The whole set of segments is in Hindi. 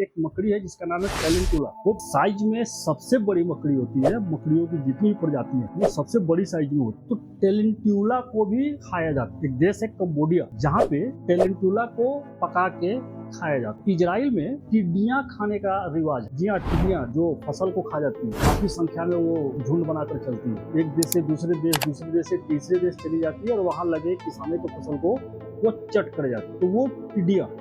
एक मकड़ी है जिसका नाम है टेलेंटुला। वो साइज में सबसे बड़ी मकड़ी होती है, मकड़ियों की जितनी भी प्रजाति है वो सबसे बड़ी साइज में होती है। तो टेलेंटुला को भी खाया जाता है। एक देश है कंबोडिया जहाँ पे टेलेंटुला को पका के खाया जाता है। इजराइल में टिड्डियां खाने का रिवाज है। जी हाँ, टिड्डियां जो फसल को खा जाती है, काफी संख्या में वो झुंड बनाकर चलती है। एक देश से दूसरे देश, दूसरे देश से तीसरे देश चली जाती है और वहां लगे किसानों की फसल को वो चट कर जाती है। तो वो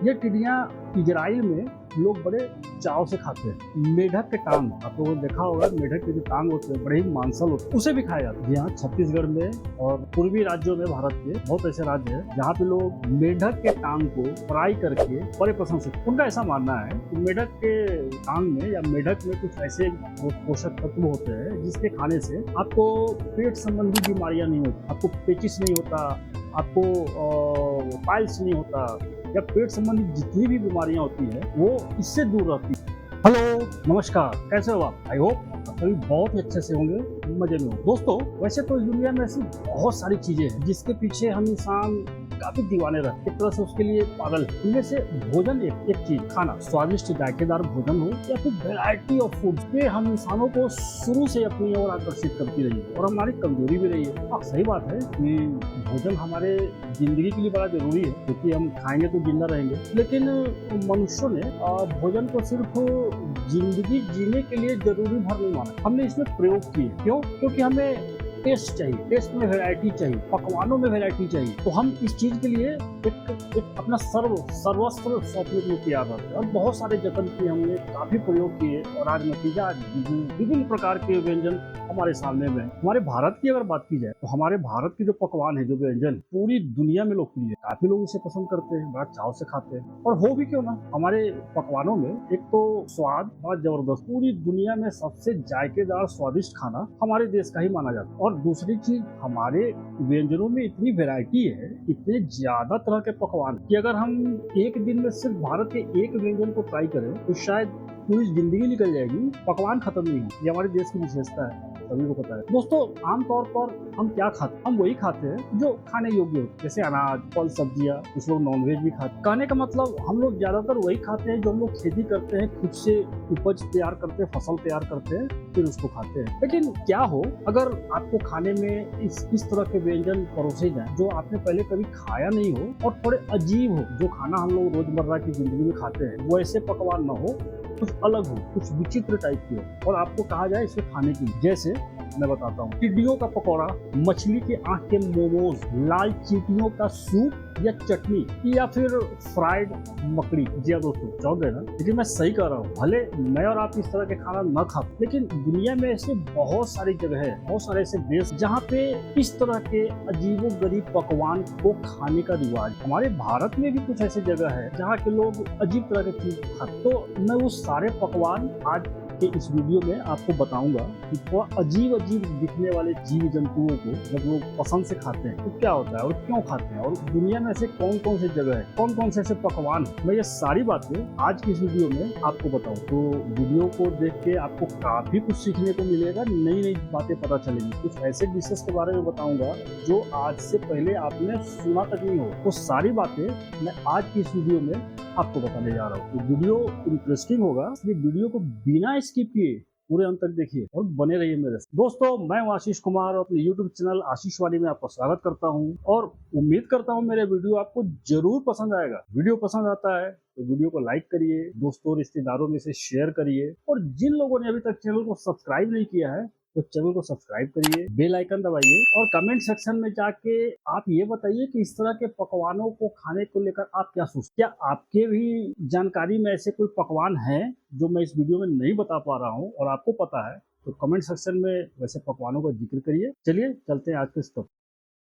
ये टिड्डियां इजराइल में लोग बड़े चाव से खाते हैं। मेढक के टांग, आप लोगों ने देखा होगा, मेढक के जो टांग होते हैं बड़े ही मांसल होते हैं, उसे भी खाया जाता है। यहाँ छत्तीसगढ़ में और पूर्वी राज्यों में भारत के बहुत ऐसे राज्य हैं जहाँ पे लोग मेढक के टांग को फ्राई करके बड़े पसंद से, उनका ऐसा मानना है कि मेढक के टांग में या मेढक में कुछ ऐसे पोषक तत्व होते हैं जिसके खाने से आपको पेट संबंधी बीमारियां नहीं होती, आपको पेचिस नहीं होता, आपको पाइल्स नहीं होता, या पेट संबंधी जितनी भी बीमारियां होती है वो इससे दूर रहती है। हेलो, नमस्कार, कैसे हो आप? आई होप आप सभी बहुत ही अच्छे से होंगे, मजे में हो। दोस्तों, वैसे तो इस दुनिया में ऐसी बहुत सारी चीजें हैं जिसके पीछे हम इंसान काफी दीवाने रहते हैं, एक तरह से उसके लिए पागल है। इनमें से भोजन एक चीज, खाना, स्वादिष्ट जायकेदार भोजन हो या फिर वैरायटी ऑफ फूड, ये हम इंसानों को शुरू से अपनी ओर आकर्षित करती रही है और हमारी कमजोरी भी रही है। हाँ, सही बात है कि भोजन हमारे जिंदगी के लिए बड़ा जरूरी है क्योंकि हम खाएंगे तो जिंदा रहेंगे, लेकिन मनुष्यों ने भोजन को सिर्फ जिंदगी जीने के लिए जरूरी भर नहीं माना। हमने इसमें प्रयोग किए। क्यों? क्योंकि हमें टेस्ट चाहिए, टेस्ट में वैरायटी चाहिए, पकवानों में वैरायटी चाहिए। तो हम इस चीज के लिए एक अपना सर्वस्व सौंपने के लिए तैयार रहते हैं और बहुत सारे जतन किए हमने, काफी प्रयोग किए और आज नतीजा विभिन्न प्रकार के व्यंजन हमारे सामने में। हमारे भारत की अगर बात की जाए तो हमारे भारत के जो पकवान है, जो व्यंजन पूरी दुनिया में लोकप्रिय है, काफी लोग इसे पसंद करते हैं, बड़ा चाव से खाते हैं। और हो भी क्यों ना, हमारे पकवानों में एक तो स्वाद बहुत जबरदस्त, पूरी दुनिया में सबसे जायकेदार स्वादिष्ट खाना हमारे देश का ही माना जाता है। और दूसरी चीज, हमारे व्यंजनों में इतनी वैरायटी है, इतने ज्यादा तरह के पकवान कि अगर हम एक दिन में सिर्फ भारत के एक व्यंजन को ट्राई करें तो शायद पूरी जिंदगी निकल जाएगी, पकवान खत्म नहीं हो। ये हमारे देश की विशेषता है, सभी को पता है। दोस्तों, आमतौर पर हम क्या खाते हैं? हम वही खाते हैं जो खाने योग्य हो, जैसे अनाज, फल, सब्जियां। कुछ लोग नॉनवेज भी खाते हैं। कहने का मतलब हम लोग ज्यादातर वही खाते हैं जो हम लोग खेती करते हैं, खुद से उपज तैयार करते हैं, फसल तैयार करते हैं, फिर उसको खाते हैं। लेकिन क्या हो अगर आपको खाने में इस तरह के व्यंजन परोसे जाए जो आपने पहले कभी खाया नहीं हो और थोड़े अजीब हो, जो खाना हम लोग रोजमर्रा की जिंदगी में खाते हैं वैसे पकवान न हो, कुछ अलग हो, कुछ विचित्र टाइप की हो और आपको कहा जाए इसे खाने की। जैसे मैं बताता हूँ, टिड्डियों का पकौड़ा, मछली के आंख के मोमोज, लाल चींटियों का सूप या चटनी, या फिर फ्राइड मकड़ी। जी हाँ दोस्तों, चौंक गए ना? लेकिन मैं सही कह रहा हूँ, भले मैं और आप इस तरह के खाना न खा, लेकिन दुनिया में ऐसे बहुत सारी जगह है, बहुत सारे ऐसे देश जहाँ पे इस तरह के अजीबोगरीब पकवान को खाने का रिवाज। हमारे भारत में भी कुछ ऐसी जगह है जहाँ के लोग अजीब तरह के चीज खाते। तो मैं वो सारे पकवान आज के इस वीडियो में आपको बताऊंगा कि थोड़ा अजीब दिखने वाले जीव जंतुओं को जब लोग पसंद से खाते हैं तो क्या होता है और क्यों खाते हैं, और दुनिया में ऐसे कौन कौन से जगह है, कौन कौन से ऐसे पकवान है। मैं ये सारी बातें आज की इस वीडियो में आपको बताऊं। तो वीडियो को देख के आपको काफी कुछ सीखने को मिलेगा, नई नई बातें पता चलेंगी। कुछ ऐसे डिशेस के बारे में बताऊंगा जो आज से पहले आपने सुना तक नहीं हो। वो सारी बातें मैं आज की इस वीडियो में आपको बताने जा रहा हूँ। तो वीडियो इंटरेस्टिंग होगा, इसलिए वीडियो को बिना स्किप किए पूरे अंत तक देखिए और बने रहिए मेरे साथ। दोस्तों, मैं हूं आशीष कुमार, अपने YouTube चैनल आशीष वाणी में आपका स्वागत करता हूं और उम्मीद करता हूं मेरे वीडियो आपको जरूर पसंद आएगा। वीडियो पसंद आता है तो वीडियो को लाइक करिए, दोस्तों रिश्तेदारों में से शेयर करिए, और जिन लोगों ने अभी तक चैनल को सब्सक्राइब नहीं किया है तो चैनल को सब्सक्राइब करिए, बेल आइकन दबाइए और कमेंट सेक्शन में जाके आप ये बताइए कि इस तरह के पकवानों को खाने को लेकर आप क्या सोचते हैं। क्या आपके भी जानकारी में ऐसे कोई पकवान हैं जो मैं इस वीडियो में नहीं बता पा रहा हूँ और आपको पता है, तो कमेंट सेक्शन में वैसे पकवानों का जिक्र करिए। चलिए चलते हैं आज के स्टॉप।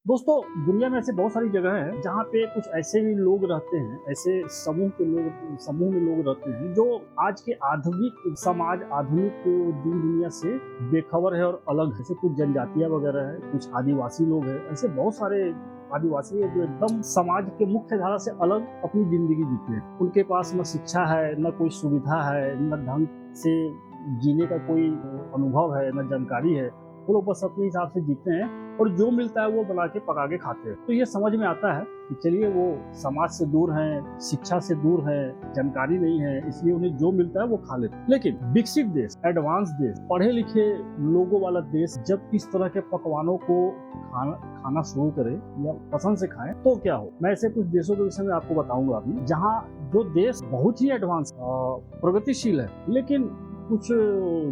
दोस्तों, दुनिया में ऐसे बहुत सारी जगह है जहाँ पे कुछ ऐसे भी लोग रहते हैं, ऐसे समूह में लोग रहते हैं जो आज के आधुनिक समाज, आधुनिक दिन दुनिया से बेखबर है और अलग है। जैसे कुछ जनजातियां वगैरह है, कुछ आदिवासी लोग हैं, ऐसे बहुत सारे आदिवासी है जो एकदम समाज के मुख्य धारा से अलग अपनी जिंदगी जीते हैं। उनके पास न शिक्षा है, न कोई सुविधा है, न ढंग से जीने का कोई अनुभव है, न जानकारी है। वो लोग बस अपने हिसाब से जीते हैं और जो मिलता है वो बना के पका के खाते हैं। तो ये समझ में आता है कि चलिए वो समाज से दूर हैं, शिक्षा से दूर हैं, जानकारी नहीं है, इसलिए उन्हें जो मिलता है वो खा लेते हैं। लेकिन विकसित देश, एडवांस देश, पढ़े लिखे लोगों वाला देश जब इस तरह के पकवानों को खाना शुरू करे या पसंद से खाएं तो क्या हो। मैं ऐसे कुछ देशों के विषय में आपको बताऊंगा अभी, जहाँ जो देश बहुत ही एडवांस प्रगतिशील है, लेकिन कुछ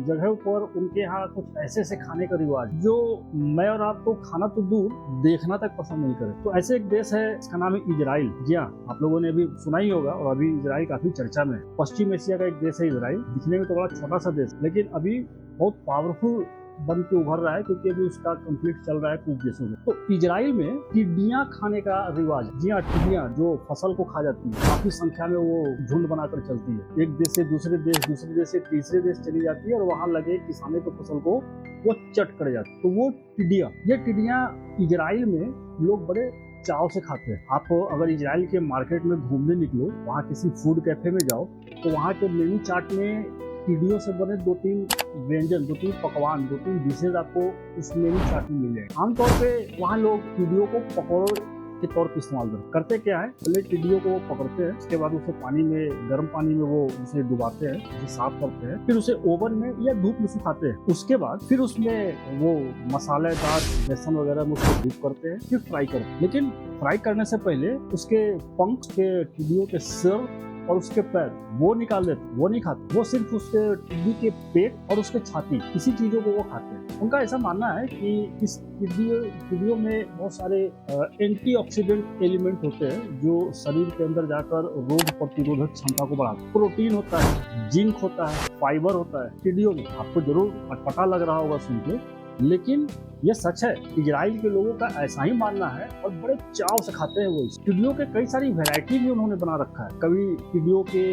जगहों पर उनके यहाँ कुछ ऐसे ऐसे खाने का रिवाज जो मैं और आपको खाना तो दूर देखना तक पसंद नहीं करे। तो ऐसे एक देश है, इसका नाम है इजराइल। जी हाँ, आप लोगों ने अभी सुना ही होगा और अभी इजराइल काफी चर्चा में है। पश्चिम एशिया का एक देश है इजराइल। दिखने में तो बड़ा छोटा सा देश, लेकिन अभी बहुत पावरफुल बन के उभर रहा है, क्योंकि अभी उसका कंफ्लिक्ट चल रहा है कुछ देशों में। तो इजराइल में टिड्डियां खाने का रिवाज। जी हाँ, टिड्डियां जो फसल को खा जाती है, काफी संख्या में वो झुंड बनाकर चलती है, एक देश से दूसरे देश, दूसरे देश से तीसरे देश चली जाती है और वहां लगे किसानों की फसल को वो चट कर जाती है। तो वो टिड्डियां, ये टिड्डियां इजराइल में लोग बड़े चाव से खाते हैं। आप अगर इजराइल के मार्केट में घूमने निकलो, वहाँ किसी फूड कैफे में जाओ, तो वहाँ के मेन्यू चार्ट में टिड्डियों से बने 2-3 व्यंजन, 2-3 पकवान, 2-3 डिशेज आपको उस मेन्यू चार्ट में मिल जाएंगे। आमतौर पे वहाँ लोग टिड्डियों को पकौड़ों के तौर पर इस्तेमाल करते क्या है, पहले टिड्डियों को पकड़ते हैं, उसके बाद उसे पानी में, गर्म पानी में वो उसे डुबाते हैं, उसे साफ करते हैं, फिर उसे ओवन में या धूप में सुखाते हैं। उसके बाद फिर उसमें वो मसालेदार बेसन वगैरह में उसको डीप करते हैं, फिर फ्राई करते हैं। लेकिन फ्राई करने से पहले उसके पंख के, टिड्डियों के सिर और उसके पैर वो निकाल देते, वो नहीं खाते। वो सिर्फ उसके टिड्डी के पेट और उसके छाती, इसी चीजों को वो खाते हैं। उनका ऐसा मानना है कि इस टिड्डियों में बहुत सारे एंटीऑक्सीडेंट एलिमेंट होते हैं जो शरीर के अंदर जाकर रोग प्रतिरोधक क्षमता को बढ़ाते हैं। प्रोटीन होता है, जिंक होता है, फाइबर होता है टिड्डियों में। आपको जरूर अटपटा लग रहा होगा सुन के, लेकिन ये सच है। इजराइल के लोगों का ऐसा ही मानना है और बड़े चाव से खाते हैं वो। टिड्डियों के कई सारी वैरायटी भी उन्होंने बना रखा है। कभी टिड्डियों के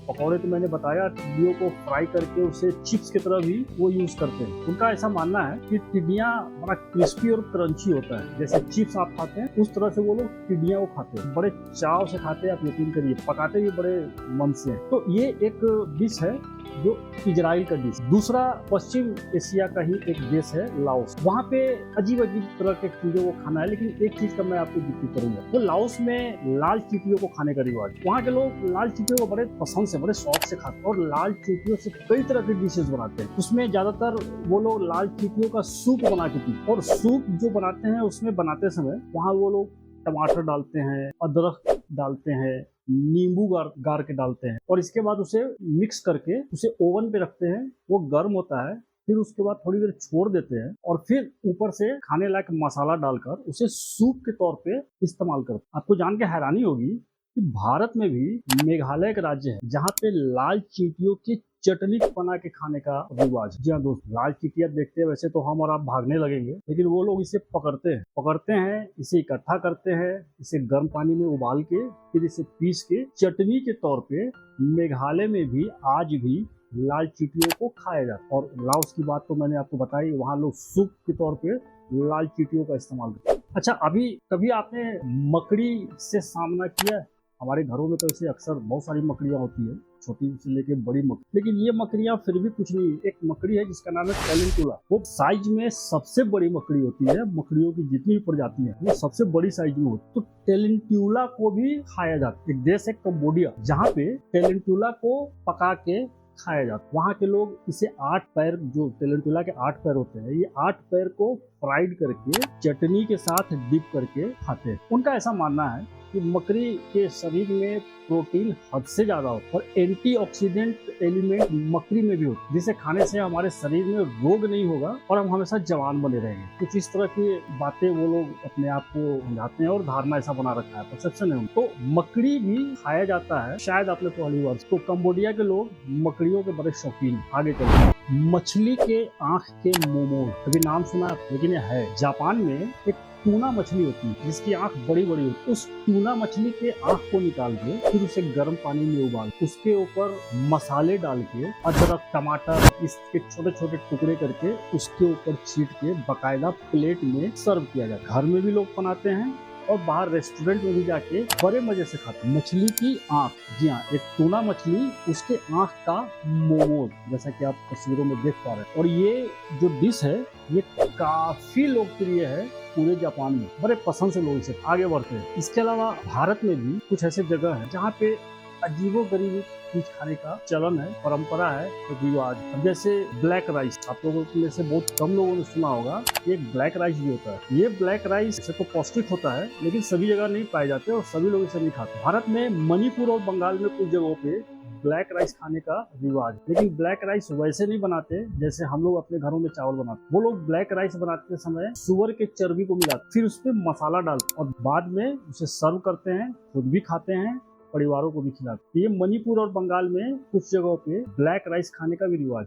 पकौड़े तो मैंने बताया, टिड्डियों को फ्राई करके उसे चिप्स की तरह भी वो यूज करते हैं। उनका ऐसा मानना है कि टिड्डियां बड़ा क्रिस्पी और क्रंची होता है, जैसे चिप्स आप खाते हैं उस तरह से वो लोग टिड्डियां को खाते हैं, बड़े चाव से खाते हैं। आप यकीन करिए, पकाते भी बड़े मन से हैं। तो ये एक डिश है जो इजराइल का डिश। दूसरा पश्चिम एशिया का ही एक देश है लाओस। वहाँ पे अजीब अजीब तरह के चीजों को खाना है, लेकिन एक चीज का मैं आपको जिक्र करूंगा। वो लाओस में लाल चींटियों को खाने का रिवाज। वहाँ के लोग लाल चींटियों को बड़े पसंद से, बड़े शौक से खाते हैं और लाल चींटियों से कई तरह के डिशेज बनाते हैं। उसमें ज्यादातर वो लोग लाल चींटियों का सूप बना के पीते, और सूप जो बनाते हैं उसमें बनाते समय वहाँ वो लोग टमाटर डालते हैं, अदरक डालते हैं, नींबू गार के डालते हैं, और इसके बाद उसे मिक्स करके उसे ओवन पे रखते हैं। वो गर्म होता है, फिर उसके बाद थोड़ी देर छोड़ देते हैं और फिर ऊपर से खाने लायक मसाला डालकर उसे सूप के तौर पे इस्तेमाल करते हैं। आपको जान के हैरानी होगी कि भारत में भी मेघालय एक राज्य है जहाँ पे लाल चींटियों की चटनी बना के खाने का रिवाज। जी हाँ दोस्त, लाल चींटियां देखते हैं वैसे तो हम और आप भागने लगेंगे, लेकिन वो लोग इसे पकड़ते हैं, इसे इकट्ठा करते हैं, इसे गर्म पानी में उबाल के फिर इसे पीस के चटनी के तौर पे मेघालय में भी आज भी लाल चींटियों को खाया जाता है। और लाओस की बात तो मैंने आपको बताई, वहाँ लोग सूप के तौर पे लाल चींटियों का इस्तेमाल करते हैं। अच्छा, अभी कभी आपने मकड़ी से सामना किया है? हमारे घरों में तो ऐसे अक्सर बहुत सारी मकड़ियाँ होती है, छोटी से लेके बड़ी मकड़ी, लेकिन ये मकड़ियाँ फिर भी कुछ नहीं। एक मकड़ी है जिसका नाम है टैरेंटुला। वो साइज में सबसे बड़ी मकड़ी होती है। मकड़ियों की जितनी भी प्रजाति है वो सबसे बड़ी साइज में होती है। तो टैरेंटुला को भी खाया जाता है। एक देश है कंबोडिया, जहाँ पे टैरेंटुला को पका के खाया जाता है। वहाँ के लोग इसे 8 पैर, जो टैरेंटुला के 8 पैर होते हैं, ये 8 पैर को फ्राइड करके चटनी के साथ डिप करके खाते हैं। उनका ऐसा मानना है कि मकड़ी के शरीर में प्रोटीन हद से ज्यादा होता है और एंटीऑक्सीडेंट एलिमेंट मकड़ी में भी होता है, जिसे खाने से हमारे शरीर में रोग नहीं होगा और हम हमेशा जवान बने रहेंगे। कुछ इस तरह की बातें वो लोग अपने आप को समझाते हैं और धारणा ऐसा बना रखा है, परसेप्शन है। तो मकड़ी भी खाया जाता है, शायद आपने पहली बार। तो कंबोडिया के लोग मकड़ियों के बड़े शौकीन। आगे चलते, मछली के आंख के मोमोज, कभी नाम सुना है? लेकिन ये है। जापान में एक टूना मछली होती है जिसकी आंख बड़ी बड़ी होती है। उस टूना मछली के आंख को निकाल के फिर उसे गर्म पानी में उबाल, उसके ऊपर मसाले डाल के, अदरक, टमाटर, इसके छोटे छोटे टुकड़े करके उसके ऊपर छीट के बकायदा प्लेट में सर्व किया जाता है। घर में भी लोग बनाते हैं और बाहर रेस्टोरेंट में भी जाके बड़े मजे से खाते हैं। मछली की आंख, जी हाँ, एक टूना मछली, उसके आंख का मोमोज, जैसा कि आप तस्वीरों में देख पा रहे हैं। और ये जो डिश है ये काफी लोकप्रिय है पूरे जापान में, बड़े पसंद से लोग इसे आगे बढ़ते हैं। इसके अलावा भारत में भी कुछ ऐसे जगह है जहाँ पे अजीबोगरीब चीज खाने का चलन है, परंपरा है, रिवाज। अब जैसे ब्लैक राइस, आप लोगों में से बहुत कम लोगों ने सुना होगा, ये ब्लैक राइस भी होता है। ये ब्लैक राइस से तो पौष्टिक होता है, लेकिन सभी जगह नहीं पाए जाते और सभी लोग इसे नहीं खाते। भारत में मणिपुर और बंगाल में कुछ जगहों पे ब्लैक राइस खाने का रिवाज, लेकिन ब्लैक राइस वैसे नहीं बनाते जैसे हम लोग अपने घरों में चावल बनाते। वो लोग ब्लैक राइस बनाते समय सुअर के चर्बी को मिलाते, फिर उस पर मसाला डालते और बाद में उसे सर्व करते हैं, खुद भी खाते हैं, परिवारों को भी खिलाते। ये मणिपुर और बंगाल में कुछ जगहों पे ब्लैक राइस खाने का भी रिवाज।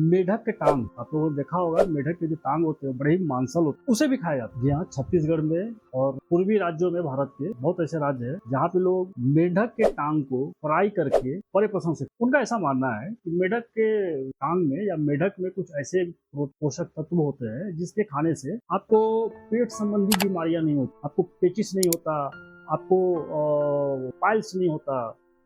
मेढक के टांग, आप लोगों ने देखा होगा, मेढक के जो टांग होते हैं बड़े ही मांसल होते हैं, उसे भी खाया जाता है। जी हाँ, छत्तीसगढ़ में और पूर्वी राज्यों में भारत के बहुत ऐसे राज्य है जहाँ पे लोग मेढक के टांग को फ्राई करके बड़े पसंद से। उनका ऐसा मानना है कि मेढक के टांग में या मेढक में कुछ ऐसे पोषक तत्व होते हैं जिसके खाने से आपको पेट संबंधी बीमारियां नहीं होती, आपको पेचिस नहीं होता, आपको पाइल्स नहीं होता,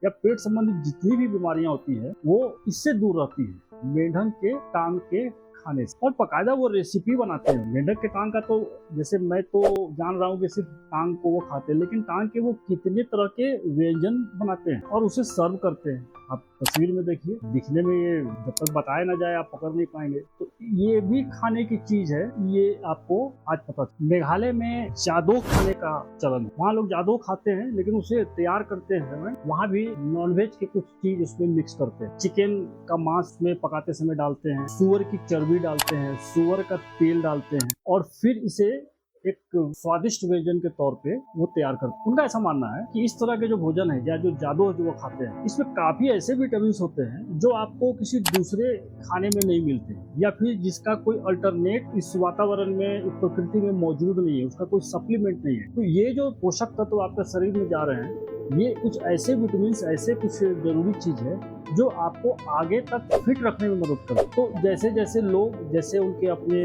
या पेट संबंधी जितनी भी बीमारियां होती है वो इससे दूर रहती है मेढक के टांग के खाने से। और बकायदा वो रेसिपी बनाते हैं मेढक के टांग का। तो जैसे मैं तो जान रहा हूँ कि सिर्फ टांग को वो खाते हैं, लेकिन टांग के वो कितने तरह के व्यंजन बनाते हैं और उसे सर्व करते हैं। आप तस्वीर में देखिए, दिखने में ये जब तक बताया ना जाए आप पकड़ नहीं पाएंगे। तो ये भी खाने की चीज है, ये आपको आज पता। मेघालय में जादो खाने का चलन है, वहाँ लोग जादो खाते हैं, लेकिन उसे तैयार करते हैं वहाँ भी नॉनवेज के कुछ चीज उसमें मिक्स करते हैं। चिकन का मांस में पकाते समय डालते हैं, सुअर की चर्बी डालते हैं, सुअर का तेल डालते हैं और फिर इसे एक स्वादिष्ट व्यंजन के तौर पे वो तैयार करते हैं। उनका ऐसा मानना है कि इस तरह के जो भोजन है या जो जादू जो वो खाते हैं, इसमें काफी ऐसे विटामिन होते हैं जो आपको किसी दूसरे खाने में नहीं मिलते, या फिर जिसका कोई अल्टरनेट इस वातावरण में, इस प्रकृति में मौजूद नहीं है, उसका कोई सप्लीमेंट नहीं है। तो ये जो पोषक तत्व आपके शरीर में जा रहे हैं, ये कुछ ऐसे विटामिन, ऐसे कुछ जरूरी चीज है जो आपको आगे तक फिट रखने में मदद करते। तो जैसे जैसे लोग, जैसे उनके अपने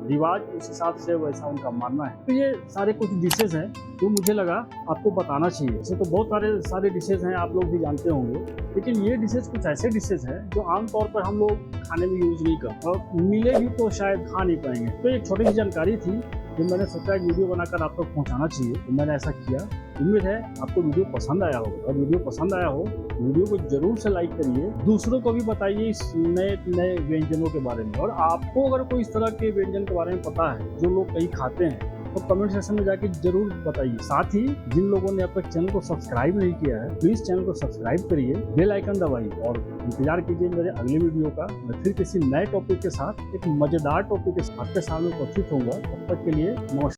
रिवाज, उस हिसाब से वैसा उनका मानना है। तो ये सारे कुछ डिशेज हैं जो मुझे लगा आपको बताना चाहिए। वैसे तो बहुत सारे डिशेज हैं, आप लोग भी जानते होंगे, लेकिन ये डिशेज कुछ ऐसे डिशेज हैं जो आमतौर पर हम लोग खाने में यूज नहीं करते और मिले भी तो शायद खा नहीं पाएंगे। तो एक छोटी सी जानकारी थी जो मैंने सोचा एक वीडियो बनाकर आप तक पहुंचाना चाहिए, तो मैंने ऐसा किया। उम्मीद है आपको वीडियो पसंद आया होगा। और वीडियो पसंद आया हो वीडियो को जरूर से लाइक करिए, दूसरों को भी बताइए इस नए व्यंजनों के बारे में। और आपको अगर कोई इस तरह के व्यंजन के बारे में पता है जो लोग कहीं खाते हैं, तो कमेंट सेक्शन में जाके जरूर बताइए। साथ ही जिन लोगों ने अब तक चैनल को सब्सक्राइब नहीं किया है, प्लीज चैनल को सब्सक्राइब करिए, बेल आइकन दबाइए और इंतजार कीजिए मेरे अगले वीडियो का। मैं फिर किसी नए टॉपिक के साथ, एक मजेदार टॉपिक के साथ आपके सामने उपस्थित होऊंगा। तब तक के लिए नमस्कार।